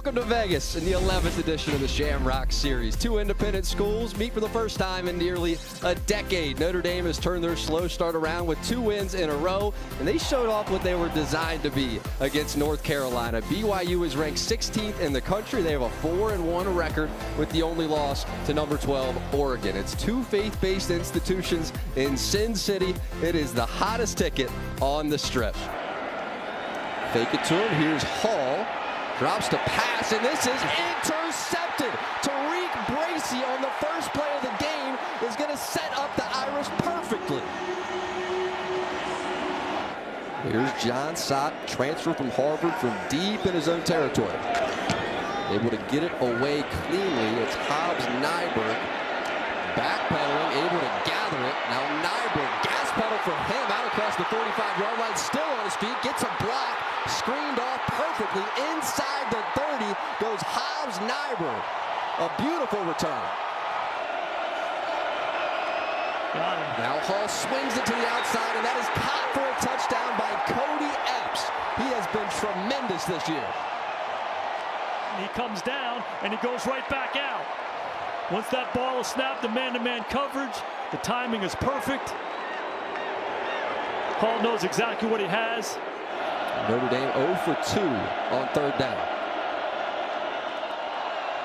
Welcome to Vegas in the 11th edition of the Shamrock Series. Two independent schools meet for the first time in nearly a decade. Notre Dame has turned their slow start around with 2 wins in a row, and they showed off what they were designed to be against North Carolina. BYU is ranked 16th in the country. They have a 4-1 record with the only loss to number 12, Oregon. It's two faith-based institutions in Sin City. It is the hottest ticket on the Strip. Fake it to him. Here's Hall. Drops to pass, and this is intercepted. Tariq Bracy on the first play of the game is going to set up the Irish perfectly. Here's John Sott, transfer from Harvard from deep in his own territory. Able to get it away cleanly. It's Hobbs-Nyberg backpedaling, able to gather it. Now Nyberg, gas pedal for him out across the 45-yard line, still on his feet, gets a block, screened off perfectly. Inside the 30 goes Hobbs-Nyberg. A beautiful return. Now Hall swings it to the outside, and that is caught for a touchdown by Cody Epps. He has been tremendous this year. He comes down, and he goes right back out. Once that ball is snapped to man-to-man coverage, the timing is perfect. Hall knows exactly what he has. Notre Dame 0 for 2 on third down.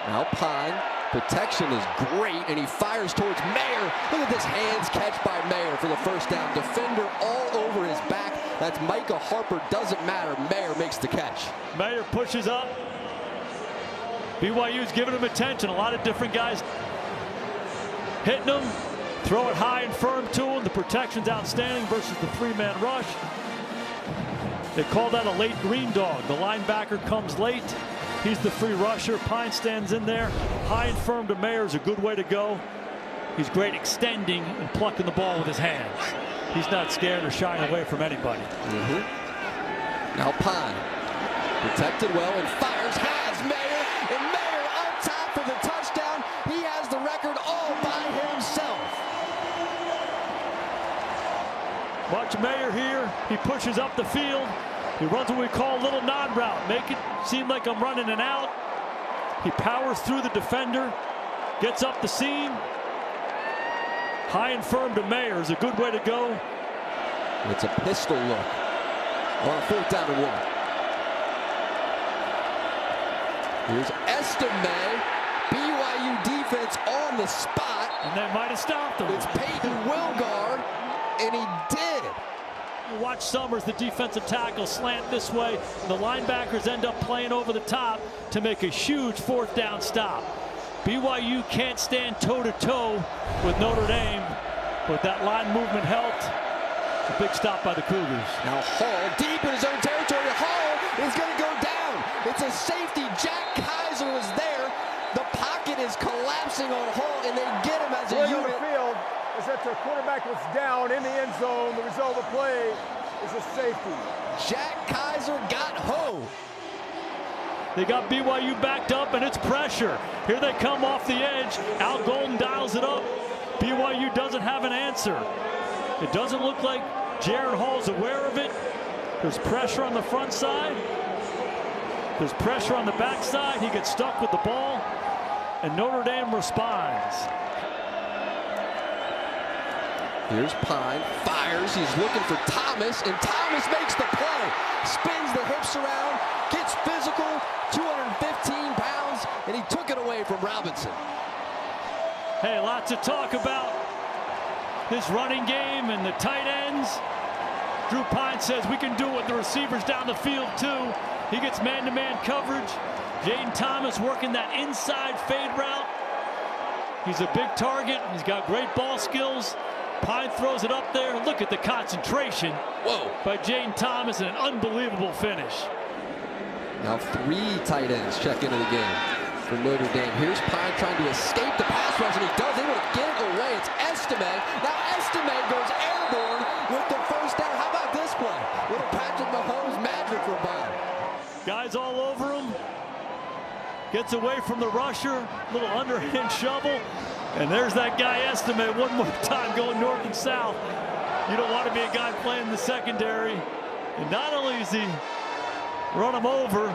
Now Pine, protection is great, and he fires towards Mayer. Look at this hands catch by Mayer for the first down. Defender all over his back. That's Micah Harper, doesn't matter. Mayer makes the catch. Mayer pushes up. BYU's giving him attention. A lot of different guys hitting him. Throw it high and firm to him. The protection's outstanding versus the 3-man rush. They call that a late green dog. The linebacker comes late. He's the free rusher. Pine stands in there. High and firm to Mayer is a good way to go. He's great extending and plucking the ball with his hands. He's not scared or shying away from anybody. Now Pine, protected well and fires, has Mayer, and Mayer on top for the touchdown. He has the record all by himself. Watch Mayer here. He pushes up the field. He runs what we call a little nod route. Make it seem like I'm running an out. He powers through the defender. Gets up the seam. High and firm to Mayer is a good way to go. It's a pistol look on 4th down and 1. Here's Estime. BYU defense on the spot. And that might have stopped him. It's Peyton Wilgard, and he did. You watch Summers, the defensive tackle, slant this way. The linebackers end up playing over the top to make a huge 4th down stop. BYU can't stand toe-to-toe with Notre Dame, but that line movement helped. A big stop by the Cougars. Now Hall, deep in his own territory. Hall is going to go down. It's a safety. Jack Kaiser was there. The pocket is collapsing on Hall, and they get him as a unit. Field is that the quarterback was down in the end zone. The result of the play is a safety. Jack Kaiser got home. They got BYU backed up, and it's pressure. Here they come off the edge. Al Golden dials it up. BYU doesn't have an answer. It doesn't look like Jaron Hall's aware of it. There's pressure on the front side. There's pressure on the back side. He gets stuck with the ball, and Notre Dame responds. Here's Pine, fires, he's looking for Thomas, and Thomas makes the play. Spins the hips around, gets physical, 215 pounds, and he took it away from Robinson. Hey, lots of talk about his running game and the tight ends. Drew Pine says we can do it with the receivers down the field too. He gets man-to-man coverage. Jaden Thomas working that inside fade route. He's a big target. He's got great ball skills. Pine throws it up there. Look at the concentration by Jaden Thomas, and an unbelievable finish. Now 3 tight ends check into the game for Notre Dame. Here's Pine trying to escape the pass rush, and he does. Able to get it away. It's Estime. Now Estime goes airborne with the first down. How about this play? Little Patrick Mahomes magic for Pine. Guys all over him. Gets away from the rusher. Little underhand shovel. And there's that guy Estime one more time going north and south. You don't want to be a guy playing the secondary. And not only is he run him over,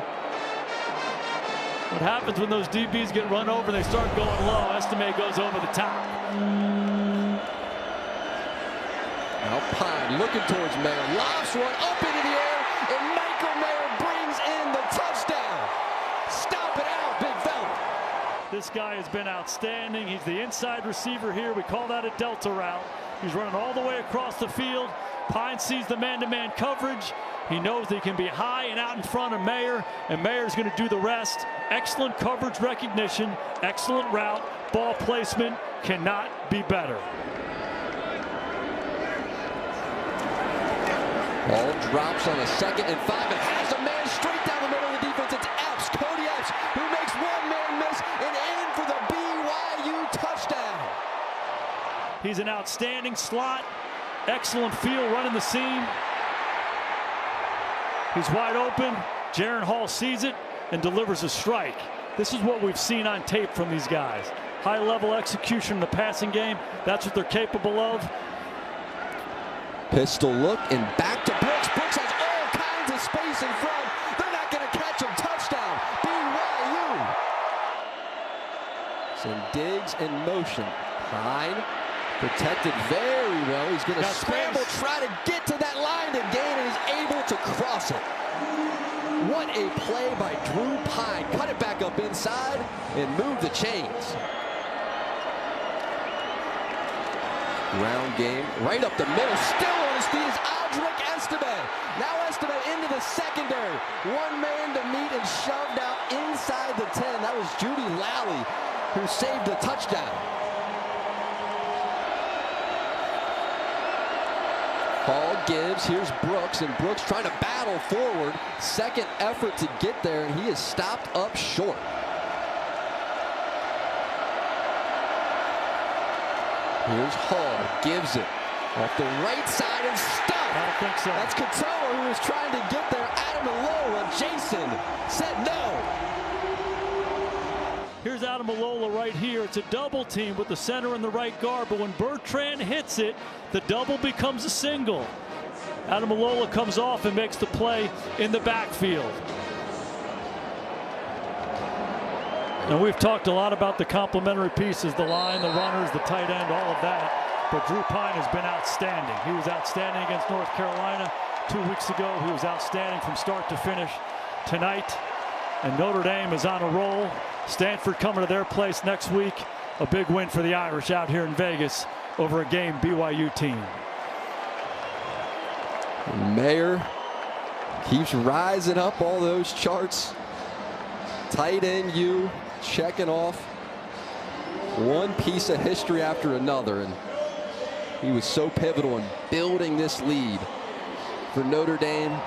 What happens when those DBs get run over, they start going low. Estime goes over the top. Now Pine looking towards Mayer. Lofts one up into the air, and Michael Mayer brings in the touchdown. Stop it out, big fella. This guy has been outstanding. He's the inside receiver here. We call that a delta route. He's running all the way across the field. Pine sees the man-to-man coverage. He knows that he can be high and out in front of Mayer, and Mayer's going to do the rest. Excellent coverage recognition, excellent route, ball placement cannot be better. Ball drops on a 2nd and 5 and has a man straight down the middle of the defense. It's Epps, Cody Epps, who makes one man miss and in for the BYU touchdown. He's an outstanding slot, excellent feel running the seam. He's wide open. Jaron Hall sees it and delivers a strike. This is what we've seen on tape from these guys. High-level execution in the passing game. That's what they're capable of. Pistol look and back to Brooks. Brooks has all kinds of space in front. They're not going to catch him. Touchdown, BYU. Some digs in motion. Pine protected very well. He's going to scramble, try to get to that line to gain, and is able to cross it. What a play by Drew Pine. Cut it back up inside and move the chains. Ground game right up the middle. Still on his feet is Aldrick Estime. Now Estime into the secondary. One man to meet and shoved out inside the 10. That was Judy Lally who saved the touchdown. Ball gives. Here's Brooks, and Brooks trying to battle forward. Second effort to get there, and he is stopped up short. Here's Hall, gives it off the right side and stuck. I don't think so. That's Katoa who was trying to get there. Adamalola, Jason said no. Here's Adamalola right here. It's a double team with the center and the right guard, but when Bertrand hits it, the double becomes a single. Adamalola comes off and makes the play in the backfield. Now, we've talked a lot about the complementary pieces, the line, the runners, the tight end, all of that. But Drew Pine has been outstanding. He was outstanding against North Carolina 2 weeks ago. He was outstanding from start to finish tonight. And Notre Dame is on a roll. Stanford coming to their place next week. A big win for the Irish out here in Vegas over a game BYU team. Mayer keeps rising up all those charts. Tight end U checking off one piece of history after another, and he was so pivotal in building this lead for Notre Dame.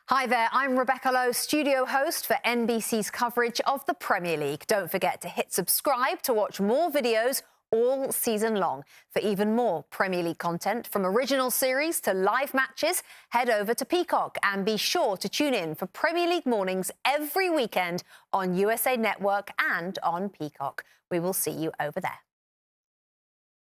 Hi there, I'm Rebecca Lowe, studio host for NBC's coverage of the Premier League. Don't forget to hit subscribe to watch more videos all season long. For even more Premier League content, from original series to live matches, head over to Peacock and be sure to tune in for Premier League mornings every weekend on USA Network and on Peacock. We will see you over there.